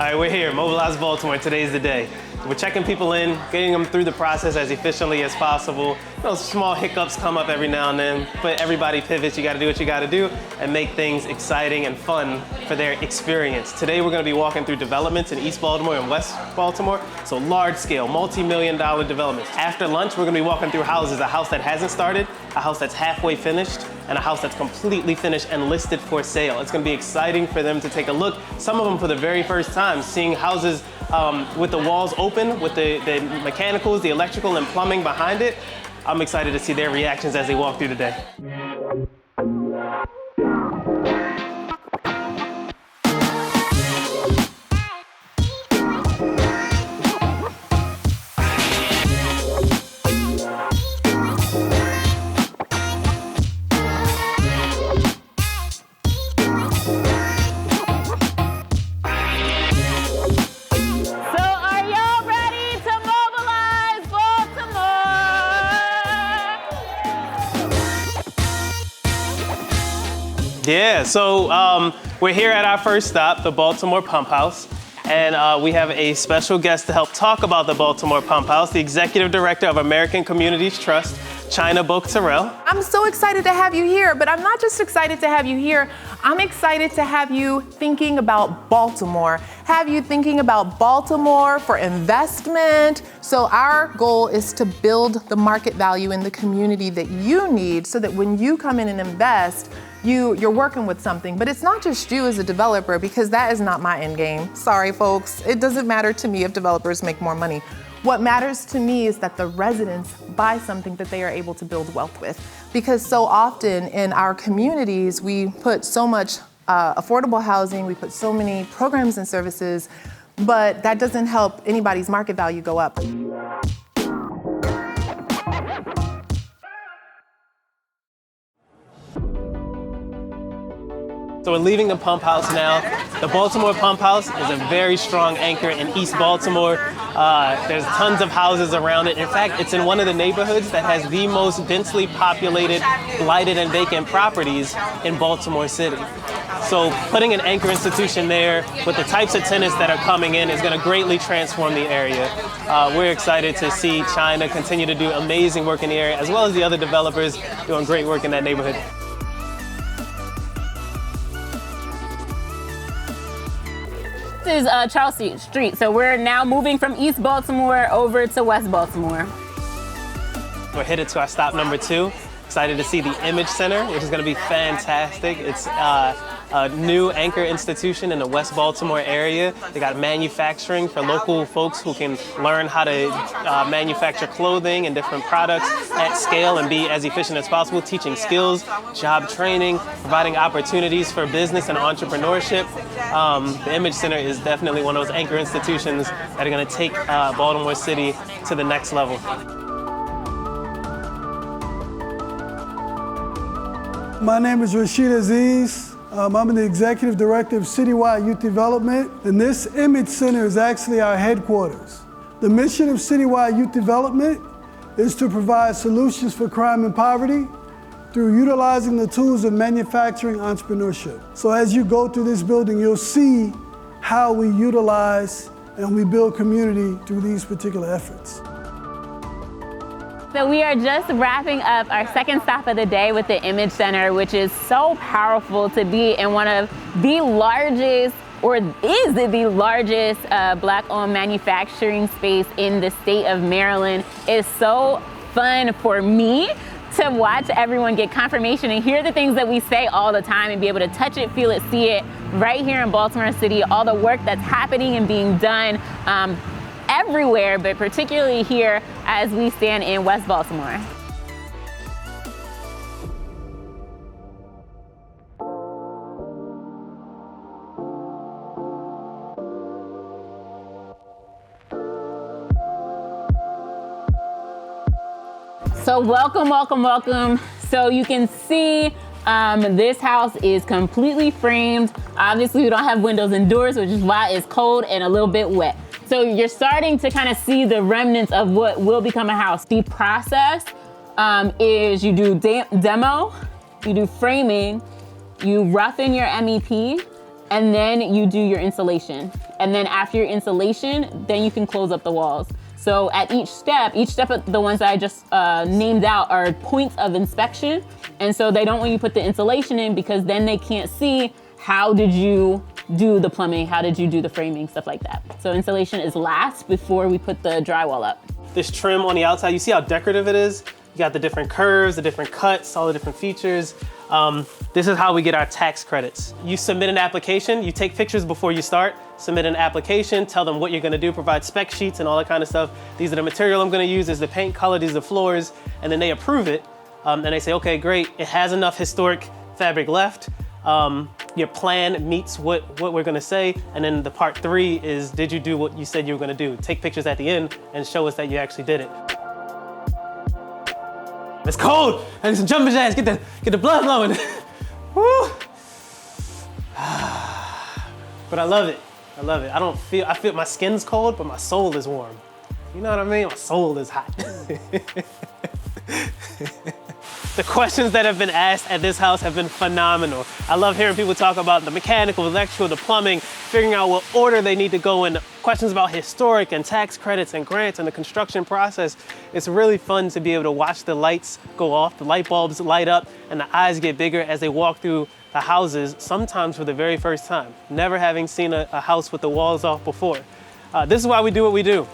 right, we're here, Mobilize Baltimore. Today's the day. We're checking people in, getting them through the process as efficiently as possible. Those small hiccups come up every now and then, but everybody pivots. You gotta do what you gotta do and make things exciting and fun for their experience. Today we're gonna be walking through developments in East Baltimore and West Baltimore, so large scale, multi-million-dollar developments. After lunch, we're gonna be walking through houses, a house that hasn't started, a house that's halfway finished, and a house that's completely finished and listed for sale. It's gonna be exciting for them to take a look, some of them for the very first time, seeing houses with the walls open, with the mechanicals, the electrical and plumbing behind it. I'm excited to see their reactions as they walk through the day. Yeah, so we're here at our first stop, the Baltimore Pump House, and we have a special guest to help talk about the Baltimore Pump House, the Executive Director of American Communities Trust, China Book-Terrell. I'm so excited to have you here, but I'm not just excited to have you here, I'm excited to have you thinking about Baltimore, have you thinking about Baltimore for investment. So our goal is to build the market value in the community that you need so that when you come in and invest, you're working with something. But it's not just you as a developer, because that is not my end game. Sorry, folks. It doesn't matter to me if developers make more money. What matters to me is that the residents buy something that they are able to build wealth with. Because so often in our communities, we put so much affordable housing, we put so many programs and services, but that doesn't help anybody's market value go up. So we're leaving the Pump House now. The Baltimore Pump House is a very strong anchor in East Baltimore. There's tons of houses around it. In fact, it's in one of the neighborhoods that has the most densely populated, blighted and vacant properties in Baltimore City. So putting an anchor institution there with the types of tenants that are coming in is going to greatly transform the area. We're excited to see China continue to do amazing work in the area, as well as the other developers doing great work in that neighborhood. This is Charles Street, so we're now moving from East Baltimore over to West Baltimore. We're headed to our stop number 2. Excited to see the Image Center, which is going to be fantastic. It's a new anchor institution in the West Baltimore area. They got manufacturing for local folks who can learn how to manufacture clothing and different products at scale and be as efficient as possible, teaching skills, job training, providing opportunities for business and entrepreneurship. The Image Center is definitely one of those anchor institutions that are going to take Baltimore City to the next level. My name is Rashid Aziz. I'm the Executive Director of Citywide Youth Development, and this Image Center is actually our headquarters. The mission of Citywide Youth Development is to provide solutions for crime and poverty through utilizing the tools of manufacturing entrepreneurship. So as you go through this building, you'll see how we utilize and we build community through these particular efforts. So we are just wrapping up our second stop of the day with the Image Center, which is so powerful to be in one of the largest, or is the largest Black-owned manufacturing space in the state of Maryland. It's so fun for me to watch everyone get confirmation and hear the things that we say all the time and be able to touch it, feel it, see it right here in Baltimore City, all the work that's happening and being done everywhere, but particularly here as we stand in West Baltimore. So welcome, welcome, welcome. So you can see this house is completely framed. Obviously we don't have windows and doors, which is why it's cold and a little bit wet. So you're starting to kind of see the remnants of what will become a house. The process is you do demo, you do framing, you rough in your MEP, and then you do your installation. And then after your installation, then you can close up the walls. So at each step of the ones that I just named out are points of inspection. And so they don't want you to put the insulation in because then they can't see how did you do the plumbing, how did you do the framing, stuff like that. So installation is last before we put the drywall up. This trim on the outside, you see how decorative it is? You got the different curves, the different cuts, all the different features. This is how we get our tax credits. You submit an application, you take pictures before you start, submit an application, tell them what you're gonna do, provide spec sheets and all that kind of stuff. These are the material I'm gonna use, this is the paint color, these are the floors, and then they approve it. And they say, okay, great, it has enough historic fabric left. Your plan meets what we're gonna say. And then the part 3 is, did you do what you said you were gonna do? Take pictures at the end and show us that you actually did it. It's cold. I need some jumping jacks. Get the blood flowing. Woo. But I love it. I love it. I feel my skin's cold, but my soul is warm. You know what I mean? My soul is hot. The questions that have been asked at this house have been phenomenal. I love hearing people talk about the mechanical, electrical, the plumbing, figuring out what order they need to go in, questions about historic and tax credits and grants and the construction process. It's really fun to be able to watch the lights go off, the light bulbs light up, and the eyes get bigger as they walk through the houses, sometimes for the very first time, never having seen a house with the walls off before. This is why we do what we do.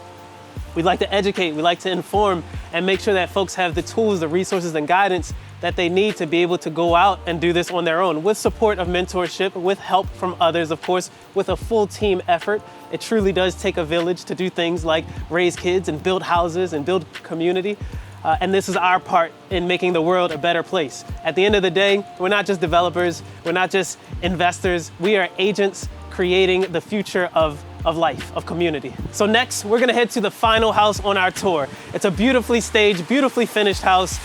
We like to educate, we like to inform, and make sure that folks have the tools, the resources, and guidance that they need to be able to go out and do this on their own, with support of mentorship, with help from others, of course, with a full team effort. It truly does take a village to do things like raise kids and build houses and build community. And this is our part in making the world a better place. At the end of the day, we're not just developers, we're not just investors, we are agents creating the future of life, of community. So next, we're gonna head to the final house on our tour. It's a beautifully staged, beautifully finished house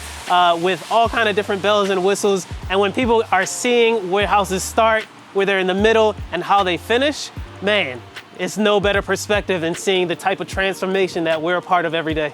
with all kind of different bells and whistles. And when people are seeing where houses start, where they're in the middle, and how they finish, man, it's no better perspective than seeing the type of transformation that we're a part of every day.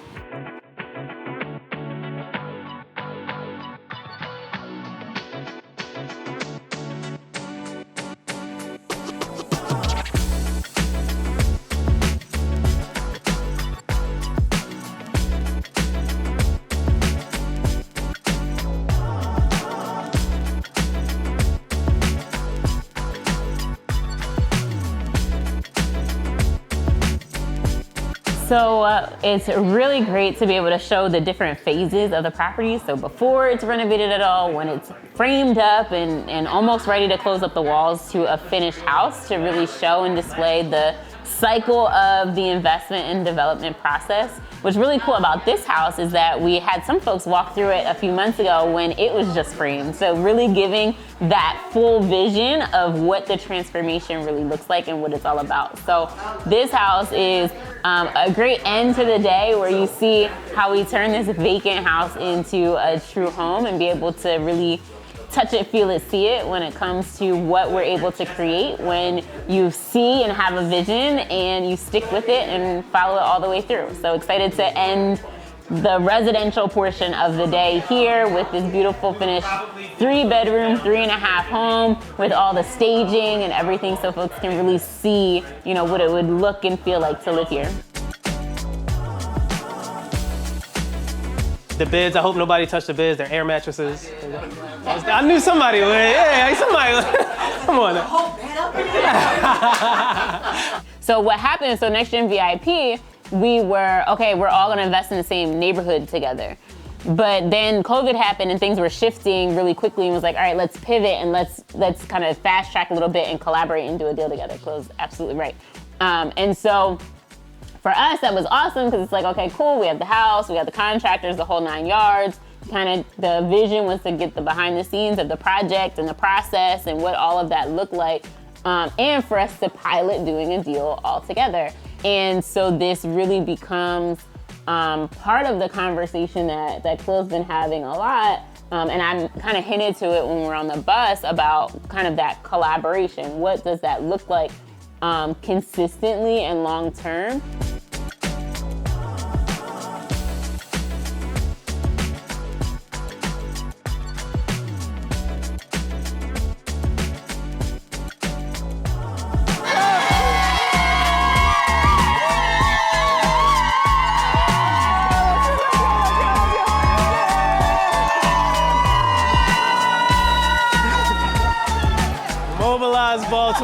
So it's really great to be able to show the different phases of the property. So before it's renovated at all, when it's framed up and almost ready to close up the walls, to a finished house, to really show and display the cycle of the investment and development process. What's really cool about this house is that we had some folks walk through it a few months ago when it was just framed. So really giving that full vision of what the transformation really looks like and what it's all about. So this house is a great end to the day where you see how we turn this vacant house into a true home and be able to really touch it, feel it, see it when it comes to what we're able to create when you see and have a vision and you stick with it and follow it all the way through. So excited to end the residential portion of the day here with this beautiful finished 3-bedroom, 3.5 home with all the staging and everything so folks can really see, you know, what it would look and feel like to live here. The beds, I hope nobody touched the beds. They're air mattresses. I knew somebody would. Yeah, somebody would. Come on now. So what happened, so Next Gen VIP, we were, okay, we're all gonna invest in the same neighborhood together. But then COVID happened and things were shifting really quickly and was like, all right, let's pivot and let's kind of fast track a little bit and collaborate and do a deal together. Close, absolutely right. And so, for us, that was awesome because it's like, okay, cool, we have the house, we have the contractors, the whole 9 yards. Kind of the vision was to get the behind the scenes of the project and the process and what all of that looked like. And for us to pilot doing a deal all together. And so this really becomes part of the conversation that Quill's been having a lot. And I'm kind of hinted to it when we're on the bus about kind of that collaboration. What does that look like consistently and long term?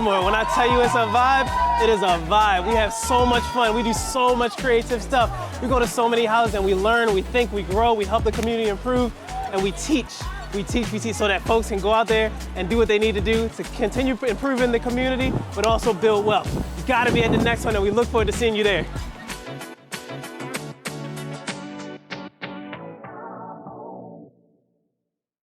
Baltimore. When I tell you it's a vibe, it is a vibe. We have so much fun. We do so much creative stuff. We go to so many houses and we learn, we think, we grow, we help the community improve, and we teach. We teach so that folks can go out there and do what they need to do to continue improving the community, but also build wealth. You gotta be at the next one, and we look forward to seeing you there.